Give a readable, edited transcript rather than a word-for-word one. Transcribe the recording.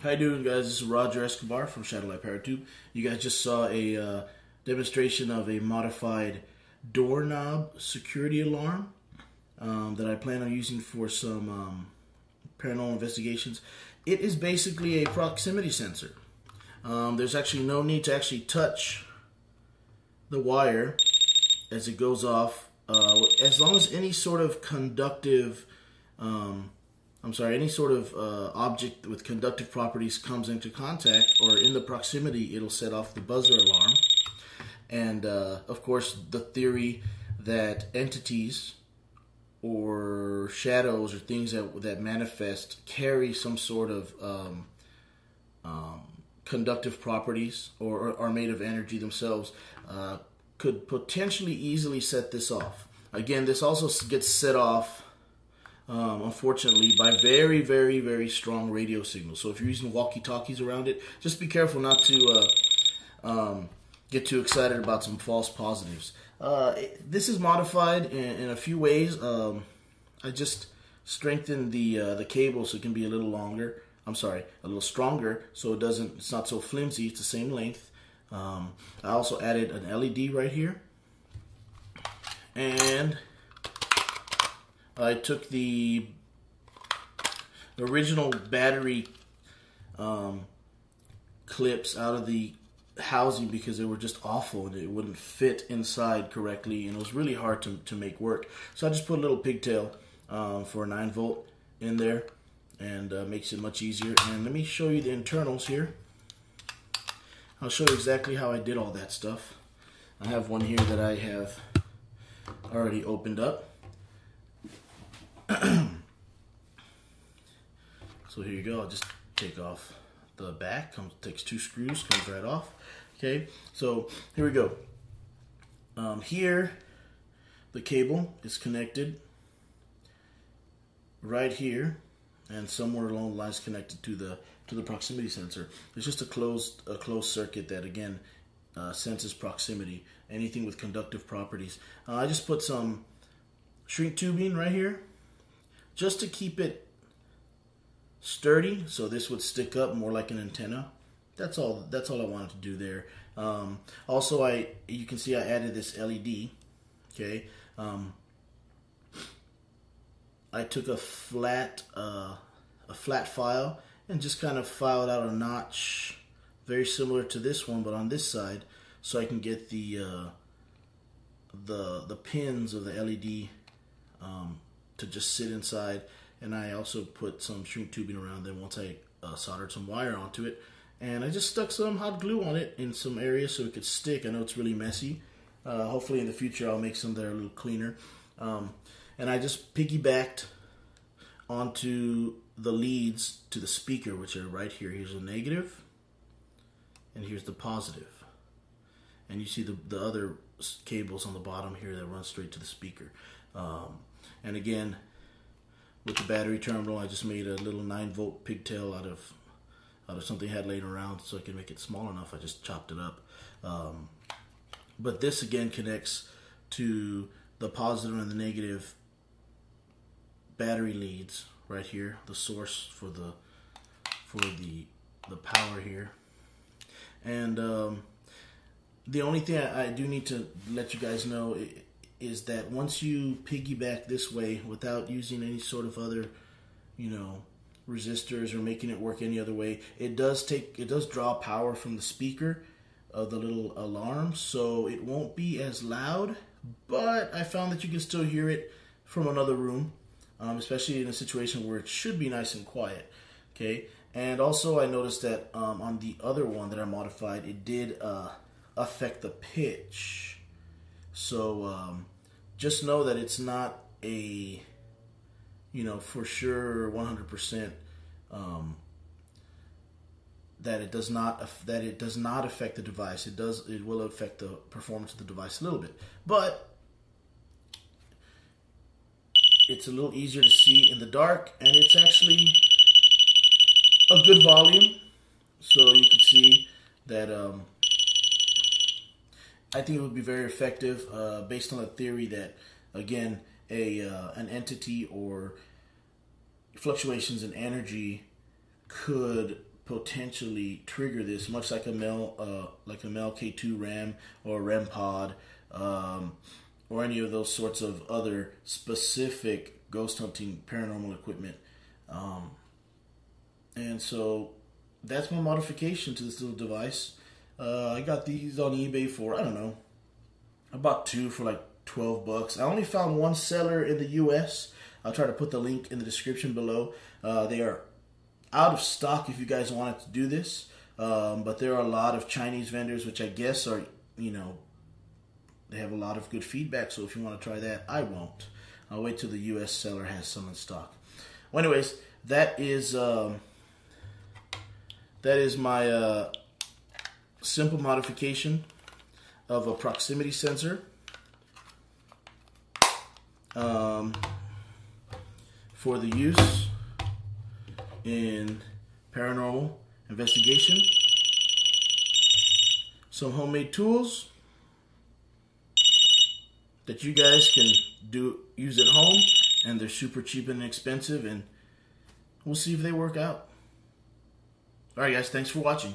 How you doing, guys? This is Roger Escobar from Shadowlight Paratube. You guys just saw a demonstration of a modified doorknob security alarm that I plan on using for some paranormal investigations. It is basically a proximity sensor. There's actually no need to actually touch the wire as it goes off, as long as any sort of conductive any sort of object with conductive properties comes into contact or in the proximity, it'll set off the buzzer alarm. And of course, the theory that entities or shadows or things that manifest carry some sort of conductive properties or are made of energy themselves could potentially easily set this off. Again, this also gets set off unfortunately, by very, very, very strong radio signals. So if you're using walkie-talkies around it, just be careful not to get too excited about some false positives. This is modified in a few ways. I just strengthened the cable so it can be a little longer. A little stronger, so it's not so flimsy. It's the same length. I also added an LED right here, and I took the original battery clips out of the housing because they were just awful and it wouldn't fit inside correctly, and it was really hard to make work. So I just put a little pigtail for a 9-volt in there, and makes it much easier. And let me show you the internals here. I'll show you exactly how I did all that stuff. I have one here that I have already opened up. So here you go. I'll just take off the back. Takes 2 screws, comes right off. Okay, so here we go. Here, the cable is connected right here, and somewhere along the lines connected to the proximity sensor. It's just a closed circuit that again senses proximity. Anything with conductive properties. I just put some shrink tubing right here, just to keep it sturdy, so this would stick up more like an antenna. That's all I wanted to do there. Also, you can see I added this LED. Okay, I took a flat file and just kind of filed out a notch, very similar to this one, but on this side, so I can get the pins of the LED to just sit inside. And I also put some shrink tubing around them once I soldered some wire onto it, and I just stuck some hot glue on it in some areas so it could stick. I know it's really messy. Hopefully in the future I'll make some that are a little cleaner. And I just piggybacked onto the leads to the speaker, which are right here. Here's a negative and here's the positive, and you see the other cables on the bottom here that run straight to the speaker. And again, with the battery terminal, I just made a little 9-volt pigtail out of something I had laying around so I could make it small enough. I just chopped it up. But this again connects to the positive and the negative battery leads right here, the source for the power here. And the only thing I do need to let you guys know is that once you piggyback this way without using any sort of other, resistors or making it work any other way, it does draw power from the speaker of the little alarm, so it won't be as loud, but I found that you can still hear it from another room, especially in a situation where it should be nice and quiet. Okay, and also I noticed that on the other one that I modified, it did affect the pitch. So just know that it's not a, for sure 100% that it does not affect the device. It will affect the performance of the device a little bit, but it's a little easier to see in the dark, and it's actually a good volume. So you can see that I think it would be very effective based on the theory that, again, an entity or fluctuations in energy could potentially trigger this, much like a Mel K2 RAM or a REM pod, or any of those sorts of other specific ghost hunting paranormal equipment. And so that's my modification to this little device. I got these on eBay for, I don't know, I bought two for like $12. I only found one seller in the US. I'll try to put the link in the description below. They are out of stock if you guys wanted to do this. But there are a lot of Chinese vendors, which I guess are, you know, they have a lot of good feedback. So if you want to try that, I won't. I'll wait till the US seller has some in stock. Well, anyways, that is my simple modification of a proximity sensor for the use in paranormal investigation. Some homemade tools that you guys can use at home, and they're super cheap and inexpensive, and we'll see if they work out. Alright guys, thanks for watching.